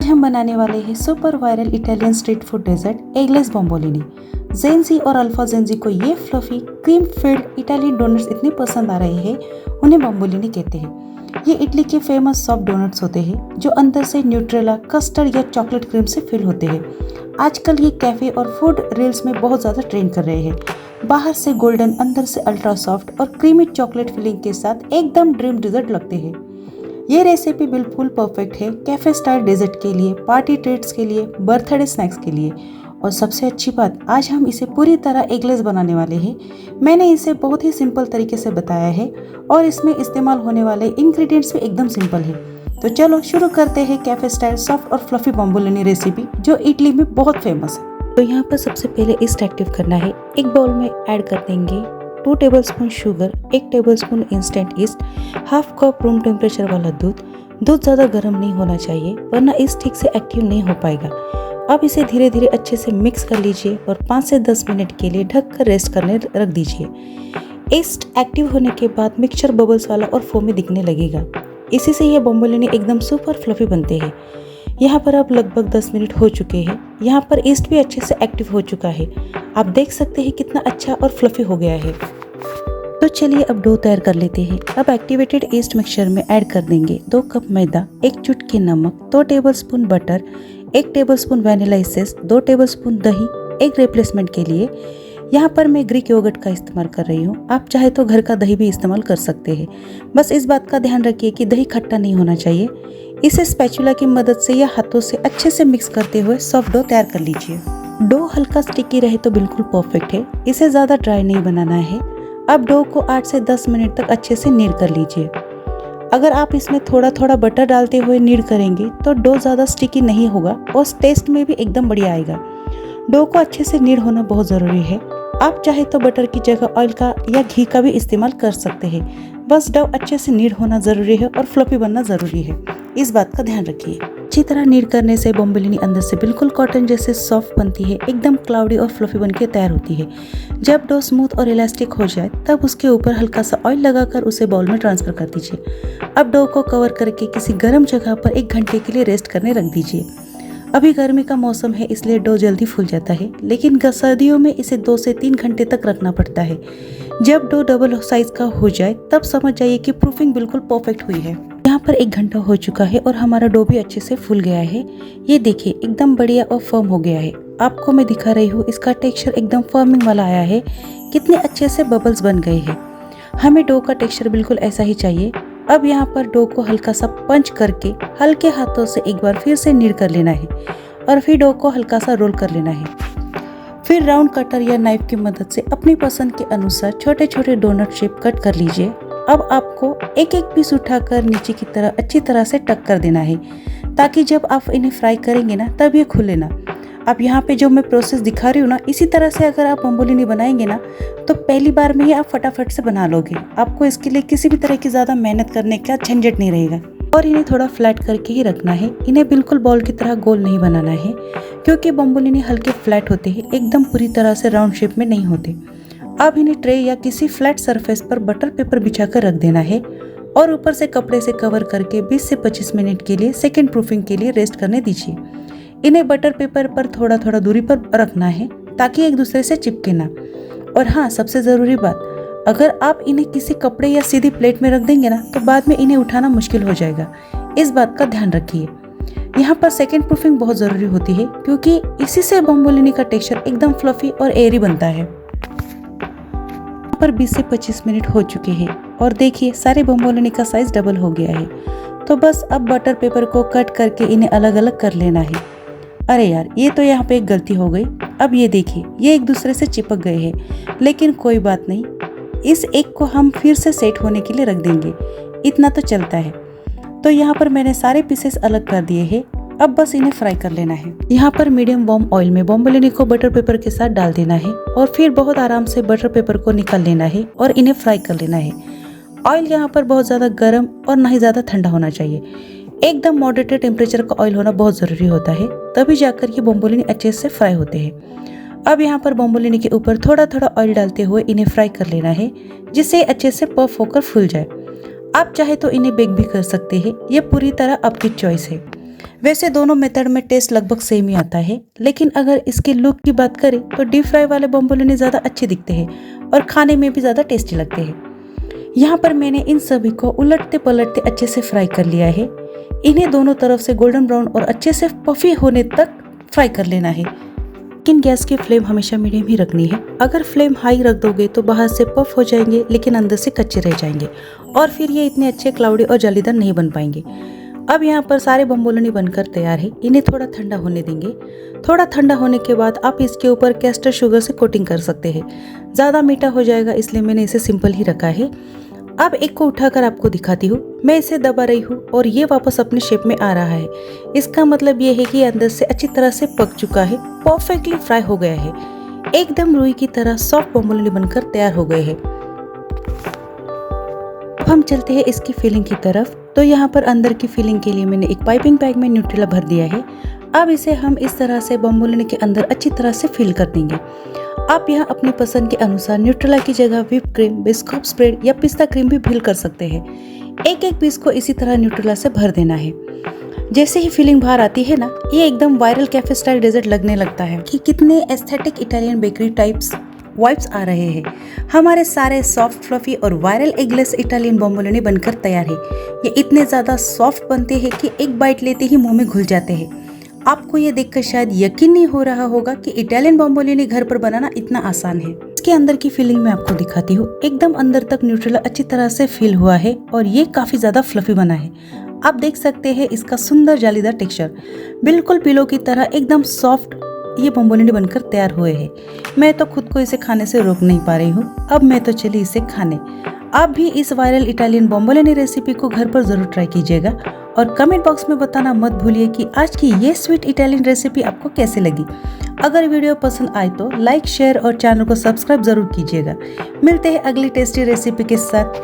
हम बनाने वाले हैं super viral Italian street food dessert eggless bomboloni. Gen Z और अल्फा जेंजी को ये fluffy cream filled Italian donuts इतने पसंद आ रहे हैं, उन्हें बॉम्बोलिनी कहते हैं। ये इटली के फेमस सॉफ्ट डोनट्स होते हैं जो अंदर से न्यूट्रेला, कस्टर्ड या चॉकलेट क्रीम से फिल होते हैं। आजकल ये कैफे और फूड रील्स में बहुत ज़्यादा ट्रेंड कर रहे हैं। बाहर से गोल्डन, अंदर से अल्ट्रा सॉफ्ट और क्रीमी चॉकलेट फिलिंग के साथ एकदम ड्रीम डिजर्ट लगते हैं। ये रेसिपी बिल्कुल परफेक्ट है कैफे स्टाइल डेजर्ट के लिए, पार्टी ट्रीट्स के लिए, बर्थडे स्नैक्स के लिए। और सबसे अच्छी बात, आज हम इसे पूरी तरह एगलेस बनाने वाले हैं। मैंने इसे बहुत ही सिंपल तरीके से बताया है और इसमें इस्तेमाल होने वाले इंग्रेडिएंट्स भी एकदम सिंपल है। तो चलो शुरू करते हैं कैफे स्टाइल सॉफ्ट और फ्लफी बॉम्बोलिनी रेसिपी जो इटली में बहुत फेमस है। तो यहाँ पर सबसे पहले ईस्ट एक्टिव करना है। एक बाउल में ऐड कर देंगे 2 tablespoon sugar, 1 tablespoon instant east, half cup room temperature वाला दूध। दूध ज़्यादा गर्म नहीं होना चाहिए वरना ईस्ट ठीक से एक्टिव नहीं हो पाएगा। अब इसे धीरे धीरे अच्छे से मिक्स कर लीजिए और 5 से 10 मिनट के लिए ढक कर रेस्ट करने रख दीजिए। ईस्ट एक्टिव होने के बाद मिक्सचर बबल्स वाला और फोमी दिखने लगेगा। इसी से ये बॉम्बोलिनी एकदम सुपर फ्लफी बनते हैं। यहाँ पर अब लगभग 10 मिनट हो चुके हैं। यहाँ पर ईस्ट भी अच्छे से एक्टिव हो चुका है। आप देख सकते हैं कितना अच्छा और फ्लफी हो गया है। तो चलिए अब डो तैयार कर लेते हैं। अब एक्टिवेटेड ईस्ट मिक्सचर में ऐड कर देंगे 2 कप मैदा, 1 चुटकी नमक, 2 tablespoon butter, 1 tablespoon vanilla essence, 2 tablespoon दही, एक रिप्लेसमेंट के लिए। यहाँ पर मैं ग्रीक योगर्ट का इस्तेमाल कर रही हूँ। आप चाहे तो घर का दही भी इस्तेमाल कर सकते हैं। बस इस बात का ध्यान रखिए कि दही खट्टा नहीं होना चाहिए। इसे स्पैचुला की मदद से या हाथों से अच्छे से मिक्स करते हुए सॉफ्ट डो तैयार कर लीजिए। डो हल्का स्टिकी रहे तो बिल्कुल परफेक्ट है। इसे ज़्यादा ड्राई नहीं बनाना है। अब डो को 8 से 10 मिनट तक अच्छे से नीड कर लीजिए। अगर आप इसमें थोड़ा थोड़ा बटर डालते हुए नीड करेंगे तो डो ज़्यादा स्टिकी नहीं होगा और टेस्ट में भी एकदम बढ़िया आएगा। डो को अच्छे से नीड होना बहुत ज़रूरी है। आप चाहे तो बटर की जगह ऑयल का या घी का भी इस्तेमाल कर सकते हैं। बस डो अच्छे से नीड होना ज़रूरी है और फ्लफी बनना ज़रूरी है। इस बात का ध्यान रखिए। अच्छी तरह नीड करने से बॉम्बोलिनी अंदर से बिल्कुल कॉटन जैसे सॉफ्ट बनती है, एकदम क्लाउडी और फ्लफी बनके तैयार होती है। जब डो स्मूथ और इलास्टिक हो जाए तब उसके ऊपर हल्का सा ऑयल लगाकर उसे बाउल में ट्रांसफर कर दीजिए। अब डो को कवर करके किसी गर्म जगह पर 1 घंटे के लिए रेस्ट करने रख दीजिए। अभी गर्मी का मौसम है इसलिए डो जल्दी फूल जाता है, लेकिन सर्दियों में इसे 2 से 3 घंटे तक रखना पड़ता है। जब डो डबल साइज का हो जाए तब समझ जाइए कि प्रूफिंग बिल्कुल परफेक्ट हुई है। यहाँ पर 1 घंटा हो चुका है और हमारा डो भी अच्छे से फूल गया है। ये देखिए एकदम बढ़िया और फर्म हो गया है। आपको मैं दिखा रही हूँ, इसका टेक्सचर एकदम फर्मिंग वाला आया है। कितने अच्छे से बबल्स बन गए हैं। हमें डो का टेक्सचर बिल्कुल ऐसा ही चाहिए। अब यहाँ पर डो को हल्का सा पंच करके हल्के हाथों से एक बार फिर से नीड कर लेना है और फिर डो को हल्का सा रोल कर लेना है। फिर राउंड कटर या नाइफ की मदद से अपनी पसंद के अनुसार छोटे छोटे डोनट शेप कट कर लीजिए। अब आपको एक एक पीस उठाकर नीचे की तरह अच्छी तरह से टक कर देना है ताकि जब आप इन्हें फ्राई करेंगे ना तब ये खुले ना। अब यहाँ पे जो मैं प्रोसेस दिखा रही हूँ ना, इसी तरह से अगर आप बॉम्बोलिनी बनाएंगे ना तो पहली बार में ही आप फटाफट से बना लोगे। आपको इसके लिए किसी भी तरह की ज़्यादा मेहनत करने का झंझट नहीं रहेगा। और इन्हें थोड़ा फ्लैट करके ही रखना है। इन्हें बिल्कुल बॉल की तरह गोल नहीं बनाना है क्योंकि बॉम्बोलिनी हल्के फ्लैट होते हैं, एकदम पूरी तरह से राउंड शेप में नहीं होते। अब इन्हें ट्रे या किसी फ्लैट सरफेस पर बटर पेपर बिछाकर रख देना है और ऊपर से कपड़े से कवर करके 20 से 25 मिनट के लिए सेकेंड प्रूफिंग के लिए रेस्ट करने दीजिए। इन्हें बटर पेपर पर थोड़ा थोड़ा दूरी पर रखना है ताकि एक दूसरे से चिपके ना। और हाँ, सबसे ज़रूरी बात, अगर आप इन्हें किसी कपड़े या सीधी प्लेट में रख देंगे ना तो बाद में इन्हें उठाना मुश्किल हो जाएगा। इस बात का ध्यान रखिए। यहाँ पर सेकेंड प्रूफिंग बहुत ज़रूरी होती है क्योंकि इसी से बॉम्बोलिनी का टेक्सचर एकदम फ्लफी और एयरी बनता है। यहाँ पर 20 से 25 मिनट हो चुके हैं और देखिए सारे बॉम्बोलिनी का साइज डबल हो गया है। तो बस अब बटर पेपर को कट करके इन्हें अलग अलग कर लेना है। अरे यार, ये तो यहाँ पे एक गलती हो गई। अब ये देखिए ये एक दूसरे से चिपक गए हैं, लेकिन कोई बात नहीं, इस एक को हम फिर से सेट होने के लिए रख देंगे। इतना तो चलता है। तो यहाँ पर मैंने सारे पीसेस अलग कर दिए हैं। अब बस इन्हें फ्राई कर लेना है। यहाँ पर मीडियम वार्म ऑयल में बॉम्बोलिनी को बटर पेपर के साथ डाल देना है और फिर बहुत आराम से बटर पेपर को निकाल लेना है और इन्हें फ्राई कर लेना है। ऑयल यहाँ पर बहुत ज़्यादा गर्म और ना ही ज़्यादा ठंडा होना चाहिए। एकदम मॉडरेट टेम्परेचर का ऑयल होना बहुत ज़रूरी होता है, तभी जाकर ये बॉम्बोलिनी अच्छे से फ्राई होते हैं। अब यहाँ पर बॉम्बोलिनी के ऊपर थोड़ा थोड़ा ऑयल डालते हुए इन्हें फ्राई कर लेना है जिससे अच्छे से पफ होकर फूल जाए। आप चाहे तो इन्हें बेक भी कर सकते हैं, ये पूरी तरह आपकी चॉइस है। वैसे दोनों मेथड में टेस्ट लगभग सेम ही आता है, लेकिन अगर इसके लुक की बात करें तो डीप फ्राई वाले बम्बोलिनी ज़्यादा अच्छे दिखते हैं और खाने में भी ज़्यादा टेस्टी लगते हैं। यहाँ पर मैंने इन सभी को उलटते पलटते अच्छे से फ्राई कर लिया है। इन्हें दोनों तरफ से गोल्डन ब्राउन और अच्छे से पफी होने तक फ्राई कर लेना है। लेकिन गैस की फ्लेम हमेशा मीडियम ही रखनी है। अगर फ्लेम हाई रख दोगे तो बाहर से पफ हो जाएंगे लेकिन अंदर से कच्चे रह जाएंगे और फिर ये इतने अच्छे क्लाउडी और जालीदार नहीं बन पाएंगे। अब यहाँ पर सारे बम्बोलिनी बनकर तैयार है। इन्हें थोड़ा ठंडा होने देंगे। थोड़ा ठंडा होने के बाद आप इसके ऊपर कैस्टर शुगर से कोटिंग कर सकते हैं। ज़्यादा मीठा हो जाएगा इसलिए मैंने इसे सिंपल ही रखा है। अब एक को उठाकर आपको दिखाती हूँ। मैं इसे दबा रही हूँ और ये वापस अपने शेप में आ रहा है। इसका मतलब ये है कि अंदर से अच्छी तरह से पक चुका है, परफेक्टली फ्राई हो गया है। एकदम रुई की तरह सॉफ्ट बम्बोलिनी बनकर तैयार हो गए हैं। अब हम चलते हैं इसकी फिलिंग की तरफ। तो यहाँ पर अंदर की फिलिंग के लिए मैंने एक पाइपिंग बैग में न्यूट्रेला भर दिया है। अब इसे हम इस तरह से बम्बोलिनी के अंदर अच्छी तरह से फिल कर देंगे। आप यहाँ अपनी पसंद के अनुसार न्यूट्रेला की जगह व्हिप क्रीम, बिस्कुट स्प्रेड या पिस्ता क्रीम भी फिल कर सकते हैं। एक एक पीस को इसी तरह न्यूट्रेला से भर देना है। जैसे ही फिलिंग बाहर आती है ना, ये एकदम वायरल कैफे स्टाइल डेजर्ट लगने लगता है कि कितने aesthetic Italian bakery types vibes आ रहे हैं। हमारे सारे सॉफ्ट फ्लफी और वायरल एगलेस इटालियन बम्बोलिनी बनकर तैयार है। ये इतने ज़्यादा सॉफ्ट बनते हैं कि एक बाइट लेते ही मुंह में घुल जाते हैं। आपको ये देखकर शायद यकीन नहीं हो रहा होगा कि इटालियन बम्बोलिनी घर पर बनाना इतना आसान है। इसके अंदर की फिलिंग मैं आपको दिखाती हूँ। एकदम अंदर तक न्यूट्रेला अच्छी तरह से फिल हुआ है और ये काफी ज्यादा फ्लफी बना है। आप देख सकते हैं इसका सुंदर जालीदार टेक्सचर, बिल्कुल पिलो की तरह एकदम सॉफ्ट ये बम्बोलिनी बनकर तैयार हुए हैं। मैं तो खुद को इसे खाने से रोक नहीं पा रही हूँ। अब मैं तो चली इसे खाने। आप भी इस वायरल इटालियन बम्बोलिनी रेसिपी को घर पर जरूर ट्राई कीजिएगा और कमेंट बॉक्स में बताना मत भूलिए कि आज की ये स्वीट इटालियन रेसिपी आपको कैसे लगी। अगर वीडियो पसंद आए तो लाइक, शेयर और चैनल को सब्सक्राइब जरूर कीजिएगा। मिलते हैं अगली टेस्टी रेसिपी के साथ।